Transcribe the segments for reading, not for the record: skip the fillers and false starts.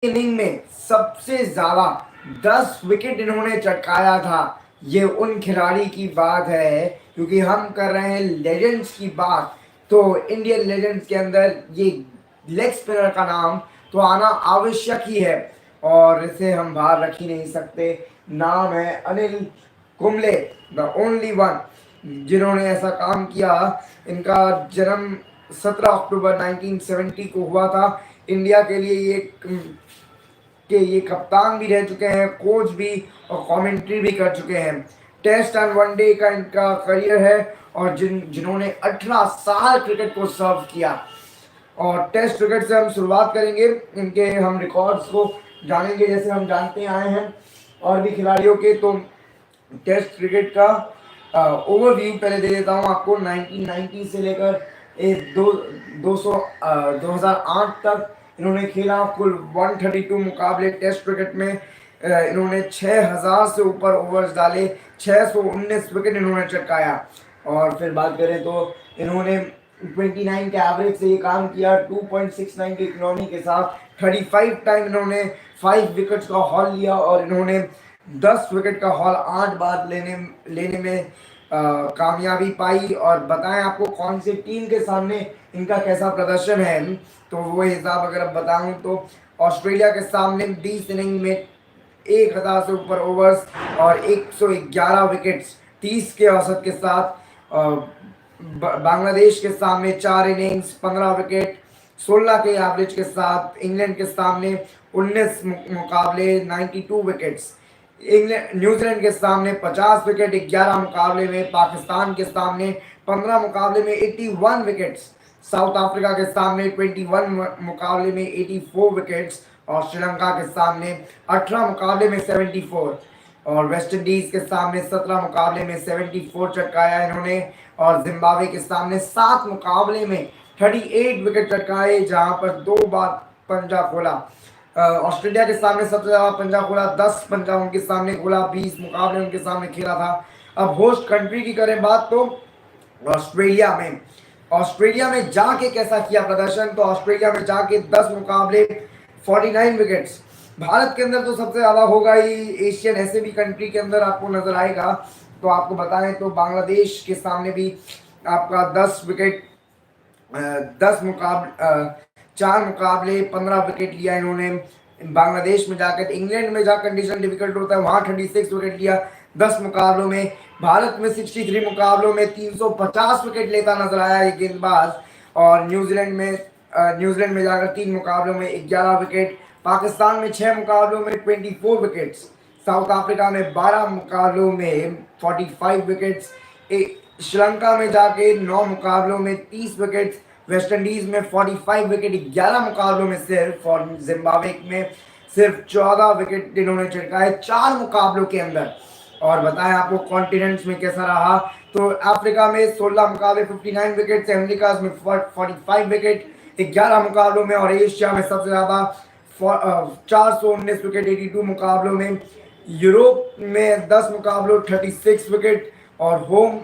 Inning में सबसे ज्यादा 10 विकेट इन्होंने चटकाया था। ये उन खिलाड़ी की बात है, क्योंकि हम कर रहे हैं लेजेंड्स की बात। तो इंडियन लेजेंड्स के अंदर ये लेग स्पिनर का नाम तो आना आवश्यक ही है, और इसे हम बाहर रख ही नहीं सकते। नाम है Anil Kumble, the only one जिन्होंने ऐसा काम किया। इनका जन्म 17 अक्टूबर 1970 को हुआ था। इंडिया के लिए ये कप्तान भी रह चुके हैं, कोच भी, और कमेंट्री भी कर चुके हैं। टेस्ट एंड वनडे का इनका करियर है, और जिन्होंने 18 साल क्रिकेट को सर्व किया। और टेस्ट क्रिकेट से हम शुरुआत करेंगे, इनके हम रिकॉर्ड्स को जानेंगे जैसे हम जानते आए हैं और भी खिलाड़ियों के। तो टेस्ट क्रिकेट का ओवरव्यू पहले दे देता हूँ आपको। 1990 से लेकर 2008 तक इन्होंने खेला। कुल 132 मुकाबले टेस्ट क्रिकेट में। इन्होंने 6000 से ऊपर ओवर्स डाले, 619 विकेट इन्होंने चटकाया। और फिर बात करें तो इन्होंने 29 के एवरेज से ये काम किया, 2.69 की इकोनॉमी के साथ। 35 टाइम इन्होंने 5 विकेट्स का हॉल लिया, और इन्होंने 10 विकेट का हॉल 8 बार लेने में कामयाबी पाई। और बताएं आपको कौन सी टीम के सामने इनका कैसा प्रदर्शन है, तो वो हिसाब अगर अब बताऊं तो ऑस्ट्रेलिया के सामने 20 इनिंग में 1000 से ऊपर ओवर्स और 111 विकेट्स 30 के औसत के साथ। बांग्लादेश के सामने 4 इनिंग्स 15 विकेट 16 के एवरेज के साथ। इंग्लैंड के सामने 19 मुकाबले 92 विकेट्स। न्यूजीलैंड के सामने 50 विकेट 11 मुकाबले में। पाकिस्तान के सामने 15 मुकाबले में 81 विकेट्स। साउथ अफ्रीका के सामने 21 मुकाबले में 84 विकेट्स, और श्रीलंका के सामने 18 मुकाबले में 74, और वेस्ट इंडीज के सामने 17 मुकाबले में 74 चटकाया इन्होंने। और जिम्बाब्वे के सामने 7 मुकाबले में 38 विकेट चटकाए, जहां पर 2 बार पंजा खोला। ऑस्ट्रेलिया के सामने सबसे ज्यादा पंजा खोला, 10 पंजा उनके सामने खोला, 20 मुकाबले उनके सामने खेला था। अब होस्ट कंट्री की करें बात तो ऑस्ट्रेलिया में जाके कैसा किया प्रदर्शन, तो ऑस्ट्रेलिया में जाके 10 मुकाबले 49 विकेट्स। भारत के अंदर तो सबसे ज्यादा होगा ही, एशियन ऐसे भी कंट्री के अंदर आपको नजर आएगा। तो आपको बताएं तो बांग्लादेश के सामने भी आपका 10 विकेट 4 मुकाबले 15 विकेट लिया इन्होंने। बांग्लादेश में जाकर, इंग्लैंड में जाकर कंडीशन डिफिकल्ट होता है, वहां 36 विकेट लिया 10 मुकाबलों में। भारत में 63 मुकाबलों में 350 विकेट लेता नजर आया ये गेंदबाज। और न्यूजीलैंड में जाकर 3 मुकाबलों में 11 विकेट। पाकिस्तान में 6 मुकाबलों में 24 विकेट्स। साउथ अफ्रीका में 12 मुकाबलों में 45 विकेट्स। श्रीलंका में जाके 9 मुकाबलों में 30 विकेट्स। वेस्ट इंडीज में 45 विकेट 11 मुकाबलों में सिर्फ, और जिम्बाब्वे में सिर्फ 14 विकेट इन्होंने चटकाए 4 मुकाबलों के अंदर। और बताएं आपको कॉन्टिनेंट्स में कैसा रहा, तो अफ्रीका में 16 मुकाबले 59 विकेट, अमेरिका में 45 विकेट 11 मुकाबलों में, और एशिया में सबसे ज्यादा 419 विकेट 82 मुकाबलों में। यूरोप में 10 मुकाबलों 36 विकेट, और होम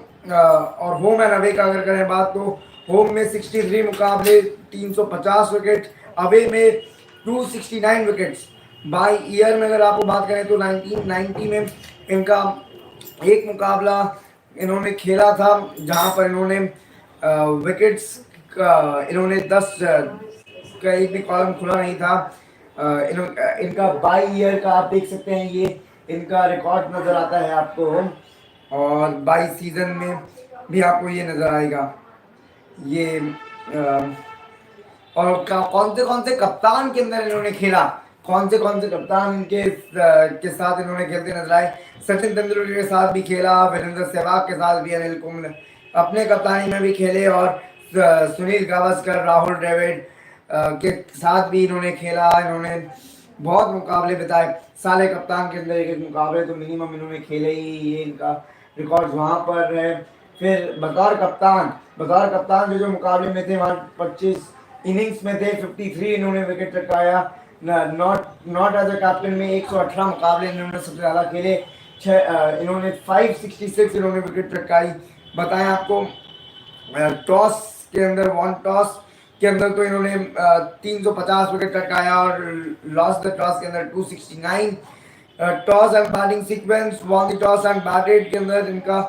एंड अवे का अगर करें बात तो होम में 63 मुकाबले 350 विकेट, अवे में 269 विकेट्स। बाई ईयर में अगर आपको बात करें तो 1990 में इनका एक मुकाबला इन्होंने खेला था, जहां पर इन्होंने विकेट्स इन्होंने 10 का एक भी कॉलम खुला नहीं था। इनका बाई ईयर का आप देख सकते हैं, ये इनका रिकॉर्ड नजर आता है आपको, और बाई सीजन में भी आपको ये नजर आएगा। ये और कौन से कप्तान के अंदर इन्होंने खेला, कौन से कप्तान इनके के साथ इन्होंने खेलते नजर आए। सचिन तेंदुलकर के साथ भी खेला, वीरेंद्र सहवाग के साथ भी, अनिल कुंबले अपने कप्तानी में भी खेले, और सुनील गावस्कर, राहुल द्रविड़ के साथ भी इन्होंने खेला। इन्होंने बहुत मुकाबले बिताए, साले कप्तान के अंदर एक मुकाबले तो मिनिमम इन्होंने खेले ही, ये इनका रिकॉर्ड वहां पर है। फिर बतौर कप्तान जो मुकाबले में थे, वहाँ 25 इनिंग्स में थे, 53 इन्होंने विकेट चटकाया। नॉट एज अ कैप्टन में 118 मुकाबले इन्होंने सबसे ज़्यादा खेले, इन्होंने 566 इन्होंने विकेट चटकाई। बताएं आपको टॉस के अंदर वन टॉस के अंदर तो इन्होंने 350 विकेट चटकाया और लॉस द टॉस के अंदर 269। Toss and batting sequence, won the toss and batted के अंदर इनका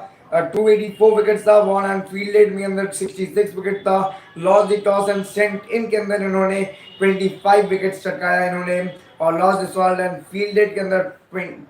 284 विकेट था, वॉन एंड फील्डेड में अंदर 66 विकेट था। Lost the toss and sent in के अंदर इन्होंने 25 विकेट चटकाया इन्होंने, और lost the salt and fielded के अंदर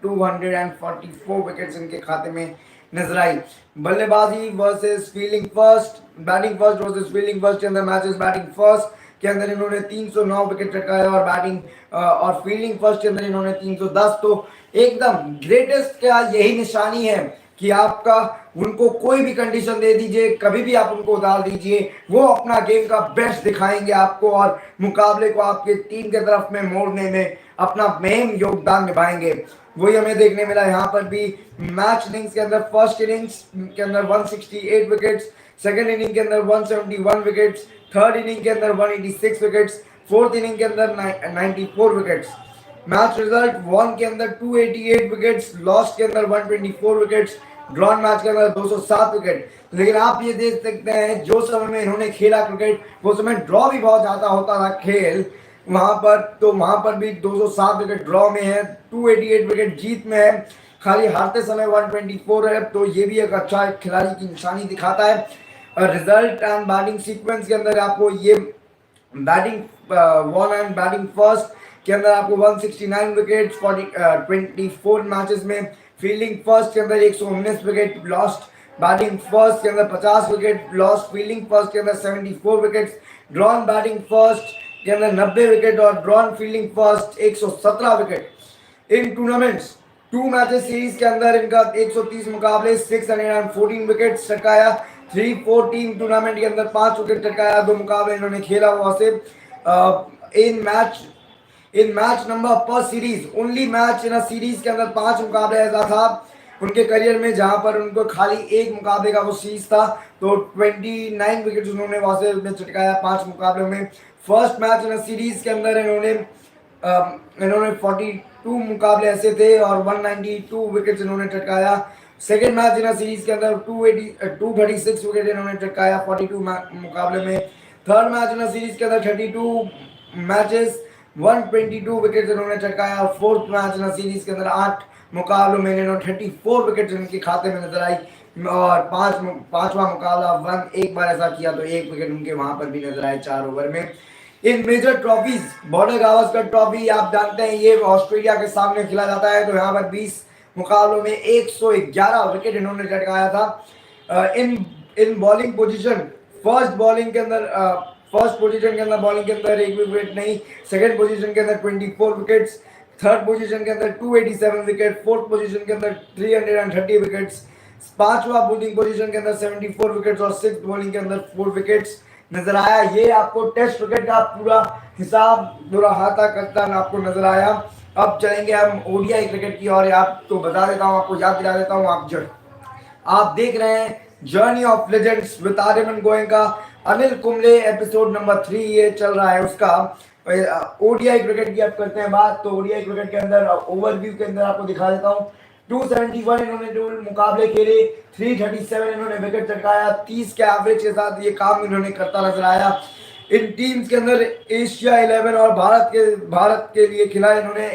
244 विकेट्स इनके खाते में नजर आई। बल्लेबाजी versus fielding first, batting first versus fielding first के अंदर मैचेस बैटिंग फर्स्ट के अंदर इन्होंने 309 विकेट चटकाया और बैटिंग और फील्डिंग फर्स्ट के अंदर इन्होंने 310। तो एकदम ग्रेटेस्ट का यही निशानी है कि आपका उनको कोई भी कंडीशन दे दीजिए, कभी भी आप उनको उतार दीजिए, वो अपना गेम का बेस्ट दिखाएंगे आपको और मुकाबले को आपके टीम के तरफ में मोड़ने में अपना अहम योगदान निभाएंगे। वही हमें देखने मिला यहाँ पर भी। मैच इनिंग्स के अंदर फर्स्ट इनिंग्स के अंदर 168 विकेट्स, सेकंड इनिंग के अंदर 171 विकेट्स, थर्ड इनिंग के अंदर 186 विकेट्स, फोर्थ इनिंग के अंदर 94 विकेट्स। मैच रिजल्ट, वन के अंदर 288 विकेट्स, लॉस्ट के अंदर 124 विकेट्स, ड्रॉन मैच के अंदर 207 विकेट। लेकिन आप ये देख सकते हैं जो समय में इन्होंने खेला क्रिकेट वो समय ड्रॉ भी बहुत ज्यादा होता था खेल वहां पर, तो वहां पर भी 207 विकेट ड्रॉ में है, 288 विकेट जीत में है, खाली हारते समय 124 है। तो ये भी एक अच्छा खिलाड़ी की निशानी दिखाता है। रिजल्ट एंड बैटिंग सीक्वेंस के अंदर आपको ये batting one and batting first के अंदर आपको 169 विकेट 24 मैचेस में, फील्डिंग फर्स्ट के अंदर 119 विकेट लॉस्ट, बैटिंग फर्स्ट के अंदर 50 विकेट लॉस्ट, फील्डिंग फर्स्ट के अंदर 74 विकेट्स, ड्रॉन बैटिंग फर्स्ट के अंदर 90 विकेट और ड्रॉन फील्डिंग फर्स्ट 117 विकेट। इन टूर्नामेंट्स 2 मैचेस सीरीज के अंदर इनका 130 मुकाबले 614 विकेट चटकाया। 3-4 टीम टूर्नामेंट के अंदर 5 विकेट चटकाया, 2 मुकाबले इन्होंने खेला हुआ से। इन मैच नंबर पर series, only match in series के अंदर 5 मुकाबले ऐसा था उनके करियर में जहां पर उनको खाली एक मुकाबले का वो सीरीज था। तो 29 विकेट उन्होंने वहां से चटकाया 5 मुकाबलों में। फर्स्ट मैच इन सीरीज के अंदर इन्होंने 42 मुकाबले ऐसे थे और 192 विकेट इन्होंने चटकाया। सेकेंड मैच इन सीरीज के अंदर 236 विकेट इन्होंने चटकाया 42 मुकाबले में। थर्ड मैच इन सीरीज के अंदर 32 मैचेस 122 विकेट इन्होंने चटकाया और फोर्थ मैच इन सीरीज के अंदर 8 मुकाबलों में इन्होंने 34 विकेट इनके खाते में नजर आई। और पांचवा मुकाबला एक बार ऐसा किया तो 1 विकेट उनके वहां पर भी नजर आए 4 ओवर में। In major trophies, Border Gavaskar trophy आप जानते हैं ये ऑस्ट्रेलिया के सामने खेला जाता है, तो यहाँ पर 20 मुकाबलों में 111 विकेट इन्होंने चटकाया था। इन बॉलिंग पोजीशन, फर्स्ट पोजीशन के अंदर बॉलिंग के अंदर 1 विकेट नहीं, सेकंड पोजीशन के अंदर 24 विकेट्स, थर्ड पोजीशन के अंदर 287 विकेट, फोर्थ पोजीशन के अंदर 330 विकेट्स, पांचवा बॉलिंग पोजीशन के अंदर 74 विकेट्स और सिक्स बॉलिंग के अंदर 4 विकेट्स नजर आया। ये आपको टेस्ट क्रिकेट का पूरा हिसाब पूरा हाथा करता आपको नजर आया। अब चलेंगे हम ओडीआई क्रिकेट की और आपको बता देता हूँ, आपको याद दिला देता हूँ। आप देख रहे हैं journey of legends with Aryaman Goenka, Anil Kumble, episode number 3 ये चल रहा है उसका। ओडीआई क्रिकेट की अब करते हैं बात। तो ओडीआई क्रिकेट के अंदर ओवरव्यू के अंदर आपको दिखा देता हूँ। 271 इन्होंने जो मुकाबले खेले, 337 इन्होंने विकेट चटकाया, 30 के एवरेज के साथ ये काम इन्होंने करता नजर आया। इन टीम्स के अंदर एशिया 11 और भारत के लिए खिला इन्होंने।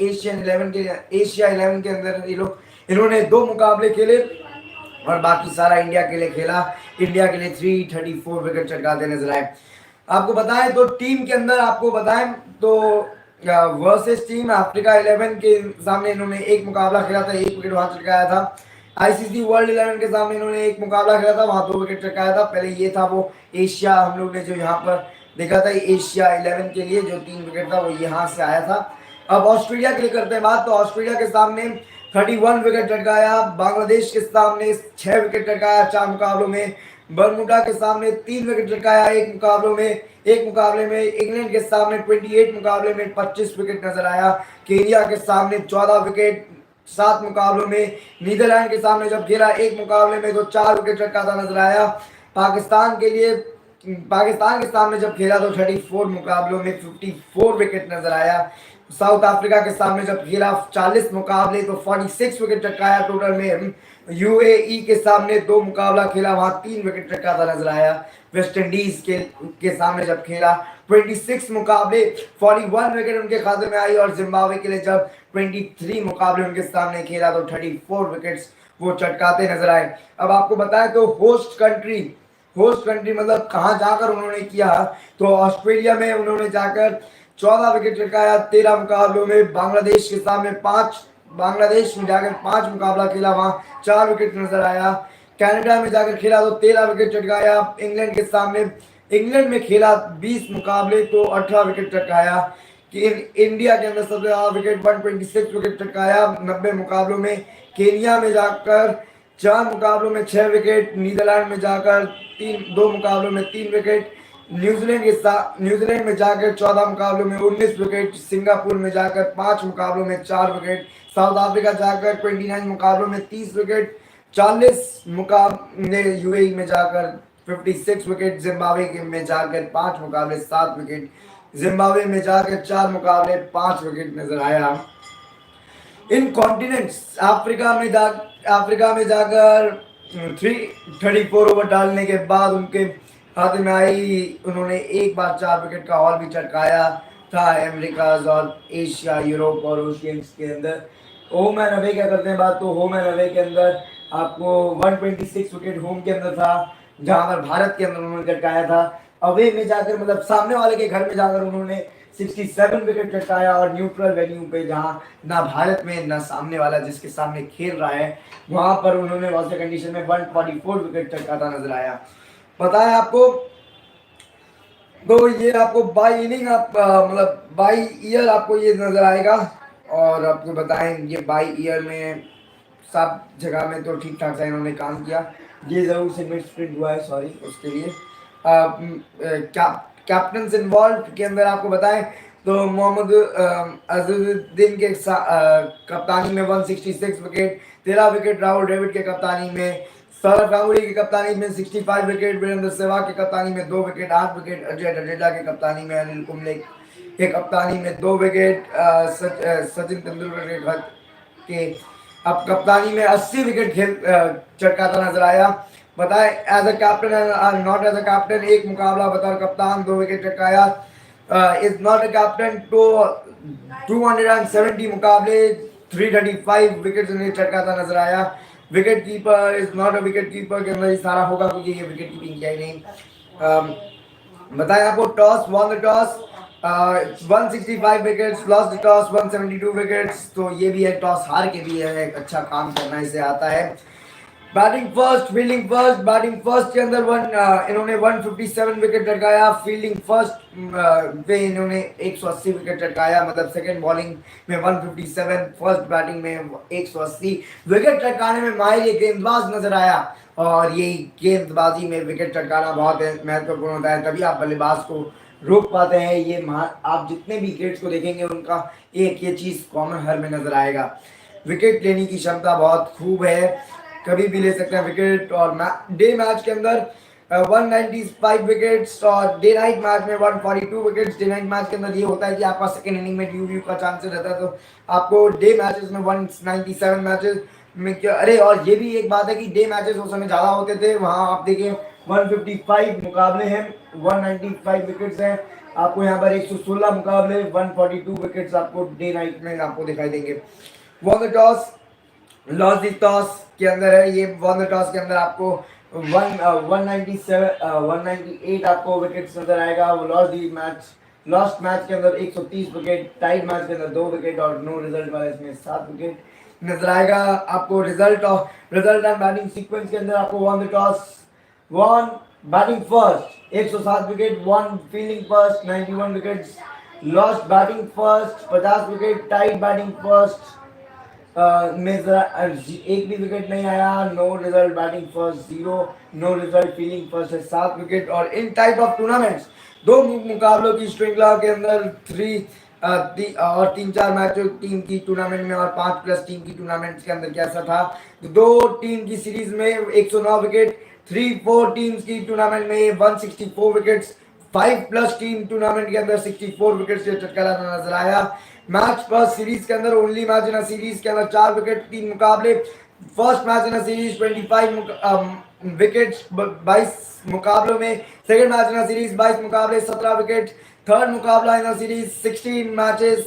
एशिया 11 के अंदर ये लोग इन्होंने 2 मुकाबले खेले और बाकी सारा इंडिया के लिए खेला। इंडिया के लिए 334 विकेट चटकाते नजर आए। आपको बताएं तो टीम के अंदर आपको बताएं तो वर्सेस टीम अफ्रीका 11 के सामने इन्होंने 1 मुकाबला खेला था, 1 विकेट वहां चटकाया था। आईसीसी वर्ल्ड 11 के सामने इन्होंने 1 मुकाबला खेला था, वहां 2 विकेट चटकाया था। पहले ये था वो एशिया, हम लोग ने जो यहाँ पर देखा था एशिया 11 के लिए जो 3 विकेट था वो यहाँ से आया था। अब ऑस्ट्रेलिया के लिए करते हैं बात। तो ऑस्ट्रेलिया के सामने 31 विकेट चटकाया, बांग्लादेश के सामने 6 विकेट चटकाया 4 मुकाबलों में, बरमुडा के सामने 3 विकेट चटकाया 1 मुकाबले में, इंग्लैंड के सामने 28 मुकाबले में 25 विकेट नजर आया, केनिया के सामने 14 विकेट 7 मुकाबलों में, नीदरलैंड के सामने जब खेला 1 मुकाबले में तो 4 विकेट चटकाता नजर आया। पाकिस्तान के सामने जब खेला तो 34 मुकाबलों में 54 विकेट नजर आया। साउथ अफ्रीका के सामने जब खेला 40 मुकाबले तो 46 विकेट चटकाया टोटल में। यूएई के सामने 2 मुकाबला खेला, वहां 3 विकेट चटकाता नजर आया। वेस्ट इंडीज के सामने जब खेला 26 मुकाबले 41 विकेट उनके खाते में आई, और जिम्बाब्वे के लिए जब 23 मुकाबले उनके सामने खेला तो 34 विकेट्स वो चटकाते नजर आए। अब आपको बताएं तो होस्ट कंट्री मतलब कहाँ जाकर उन्होंने किया, तो ऑस्ट्रेलिया में उन्होंने जाकर 14 विकेट चटकाया 13 मुकाबलों में। बांग्लादेश में जाकर 5 मुकाबला खेला, वहां 4 विकेट नजर आया। कनाडा में जाकर खेला तो 13 विकेट चटकाया। इंग्लैंड के सामने इंग्लैंड में खेला 20 मुकाबले तो 18 विकेट चटकाया। कि इंडिया के अंदर सबसे ज्यादा विकेट 126 विकेट चटकाया 90 मुकाबलों में। केनिया में जाकर 4 मुकाबलों में 6 विकेट, नीदरलैंड में जाकर 2 मुकाबलों में 3 विकेट, न्यूजीलैंड में जाकर 14 मुकाबलों में 19 विकेट, सिंगापुर में जाकर 5 मुकाबलों में 4 विकेट, साउथ अफ्रीका जाकर 29 मुकाबलों में 30 विकेट, 40 मुकाबले यूएई में जाकर 56 विकेट, जिम्बाब्वे में जाकर 5 मुकाबले 7 विकेट, जिम्बाब्वे में जाकर 4 मुकाबले 5 विकेट नजर आया। इन कॉन्टिनेंट्स अफ्रीका में जाकर 334 ओवर डालने के बाद उनके हाथ में आई, उन्होंने एक बार 4 विकेट का हॉल भी चटकाया था अमेरिकाज और एशिया, यूरोप और ओशियंस के अंदर। होम एंड अवे क्या करते हैं बात, तो होम एंड अवे के अंदर आपको 126 विकेट होम के अंदर था, जहां पर भारत के अंदर उन्होंने चटकाया था। अवे में जाकर मतलब सामने वाले के घर में जाकर उन्होंने 67 विकेट चटकाया, और न्यूट्रल वेन्यू पे जहां ना भारत में ना सामने वाला जिसके सामने खेल रहा है वहां पर उन्होंने वैसे कंडीशन में 144 विकेट चटकाता नजर आया। पता है आपको, तो ये आपको बाई इनिंग मतलब बाई ईयर आपको ये नजर आएगा। और आपको बताएं ये बाई ईयर में सब जगह में तो ठीक ठाक सा इन्होंने काम किया। ये जरूर से मिड स्प्रिंट हुआ है, सॉरी उसके लिए। कैप्टन इन्वॉल्व के अंदर आपको बताएं तो मोहम्मद अजहरुद्दीन के कप्तानी में 166 विकेट, 13 विकेट राहुल द्रविड़ के कप्तानी में, सौरव गांगुली की कप्तानी में 65 विकेट, वीरेंद्र सहवाग की कप्तानी में 2 विकेट, 8 विकेट, अजय जडेजा की कप्तानी में, अनिल कुंबले के कप्तानी में 2 विकेट, सचिन तेंदुलकर के अब कप्तानी में 80 विकेट खेल चटकाता नजर आया। बताएं as a captain not as a captain, एक मुकाबला बतौर कप्तान 2 विकेट चटकाया। इज नॉट अ कैप्टन तो 270 मुकाबले 335 विकेट चटकाता नजर आया। Wicket keeper is not a wicket keeper के अंदर ही सारा होगा, क्योंकि ये विकेट कीपिंग किया ही नहीं। बताएं आपको toss one the toss 165 wickets, lost the toss 172 wickets, तो ये भी है टॉस हार के भी है एक अच्छा काम करना इसे आता है। Batting first fielding first, batting first के अंदर इन्होंने 157 विकेट चटकाया, फील्डिंग फर्स्ट पे इन्होंने 180 विकेट चटकाया, मतलब सेकंड बॉलिंग में 157, फर्स्ट बैटिंग में 180 विकेट चटकाने में माहिर ये गेंदबाज नजर आया। और ये गेंदबाजी में विकेट चटकाना बहुत महत्वपूर्ण होता है, तभी आप बल्लेबाज को रोक पाते हैं। ये आप जितने भी क्रिकेट्स को देखेंगे उनका एक ये चीज कॉमन हर में नजर आएगा, विकेट लेने की क्षमता बहुत खूब है, कभी भी ले सकते हैं विकेट। और डे मैच के अंदर 195 विकेट्स और डे नाइट मैच में 142 विकेट्स। डे नाइट मैच के अंदर ये होता है कि आपका सेकंड इनिंग में ड्यू का चांसेस रहता है, तो आपको डे मैचेस में 197 मैचेस में अरे और ये भी एक बात है कि डे मैचेस उस समय ज़्यादा होते थे, वहाँ आप देखिए 155 मुकाबले हैं, 195 विकेट्स हैं। आपको यहाँ पर 116 मुकाबले 142 विकेट्स आपको डे नाइट में आपको दिखाई देंगे। One the toss loss the toss के अंदर है, ये वन द टॉस के अंदर आपको 198 आपको विकेट्स नजर आएगा। वो लॉस्ट मैच के अंदर 130 विकेट, टाइड मैच के अंदर 2 विकेट और नो रिजल्ट वाले इसमें 7 विकेट नजर आएगा। आपको रिजल्ट एंड बैटिंग सीक्वेंस के अंदर आपको won the toss won batting first 107 wicket, won fielding first 91 wickets, lost batting first 50 wicket, tied batting first में एक भी विकेट नहीं आया, no result batting first 0, no result fielding first है 7 wicket. और इन टाइप ऑफ टूर्नामेंट्स 2 मुकाबलों की श्रृंखला के अंदर 3-4 मैच टीम की टूर्नामेंट में और 5+ टीम की टूर्नामेंट्स के अंदर कैसा था, 2 टीम की सीरीज में 109 विकेट, 3-4 टीम्स की टूर्नामेंट में 164 विकेट्स, 5+ टीम टूर्नामेंट के अंदर 64 विकेट से चटकारा नजर आया। मैच पर सीरीज के अंदर ओनली मैच इन सीरीज के अंदर 4 विकेट 3 मुकाबले first match in series 25 wicket 22 मुकाबलों में, सेकंड मैच इन सीरीज 22 मुकाबले 17 विकेट, थर्ड मुकाबला in series 16 matches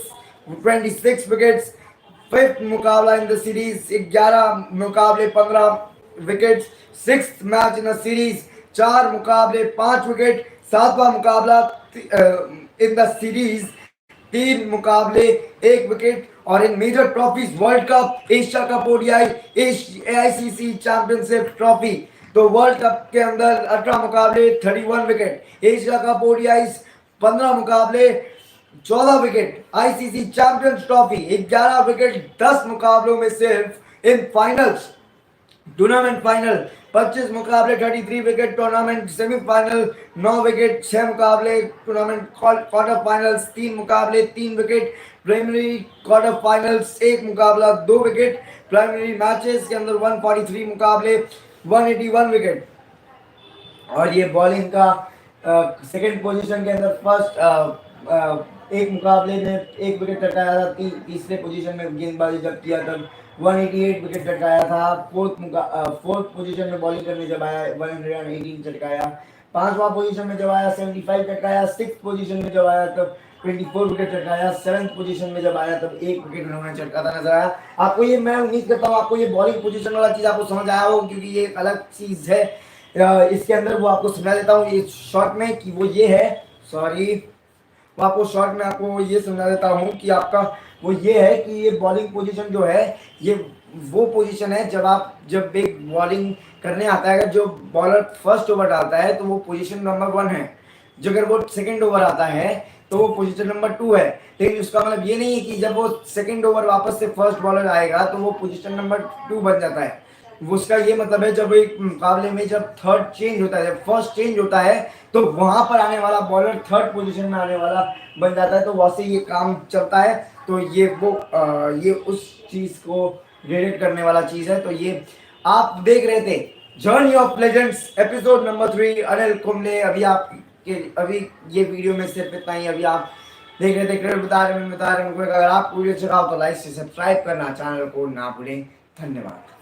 26 wickets, fifth मुकाबला इन द सीरीज 11 मुकाबले 15 wickets, sixth match in series 4 मुकाबले 5 विकेट, सातवां मुकाबला इन द सीरीज 3 मुकाबले 1 विकेट। और in major trophies world cup, Asia cup ODI, AICC championship trophy, तो world cup के अंदर 18 मुकाबले 31 विकेट, एशिया कप ओडीआई 15 मुकाबले 14 wicket, ICC champions trophy 11 wicket 10 मुकाबलों में सिर्फ। इन फाइनल्स, टूर्नामेंट फाइनल 25 मुकाबले 33 विकेट, टूर्नामेंट सेमीफाइनल 9 विकेट 6 मुकाबले, टूर्नामेंट क्वार्टर फाइनल्स 3 मुकाबले 3 विकेट, प्रीलिमिनरी क्वार्टर फाइनल्स 1 मुकाबला 2 विकेट, प्राइमरी मैचेस के अंदर 143 मुकाबले 181 विकेट। और ये बॉलिंग का सेकंड पोजीशन के अंदर फर्स्ट एक मुकाबले में 1 विकेट टटकाया था, तीसरे पोजीशन में गेंदबाजी जब किया तब 188 विकेट टटकाया था, फोर्थ पोजीशन में बॉलिंग करने जब आया 118 टटकाया, पांचवा पोजीशन में जब आया 75 टटकाया, सिक्स पोजीशन में जब आया तब 24 विकेट चटकाया, सेवंथ पोजीशन में जब आया तब 1 विकेट उन्होंने चटकाता नजर आया। आपको ये, मैं उम्मीद करता हूँ आपको ये बॉलिंग पोजीशन वाला चीज आपको समझ आया हो, क्योंकि ये एक अलग चीज है। इसके अंदर वो आपको समझा देता हूँ ये शॉर्ट में कि वो ये है, सॉरी, वो आपको शॉर्ट में आपको ये समझा देता हूँ कि आपका वो ये है कि ये बॉलिंग पोजीशन जो है ये वो पोजीशन है जब एक बॉलिंग करने आता है, जो बॉलर फर्स्ट ओवर डालता है तो वो पोजीशन नंबर 1 है, जो अगर वो सेकंड ओवर आता है तो वो पोजीशन नंबर 2 है। लेकिन उसका मतलब ये नहीं है कि जब वो सेकंड ओवर वापस से फर्स्ट बॉलर आएगा तो वो पोजीशन नंबर 2 बन जाता है। उसका ये मतलब है जब एक मुकाबले में जब थर्ड चेंज होता है, जब फर्स्ट चेंज होता है तो वहां पर आने वाला बॉलर थर्ड पोजीशन में आने वाला बन जाता है, तो वैसे ये काम चलता है। तो ये ये उस चीज को रिलेट करने वाला चीज है। तो ये आप देख रहे थे journey of legends episode number 3 Anil Kumble. अभी ये वीडियो में सिर्फ इतना ही। अभी आप देख रहे थे क्रिकेट बता रहे हैं। अगर आपको वीडियो अच्छा लगा तो लाइक से सब्सक्राइब करना, चैनल को ना भूलें। धन्यवाद।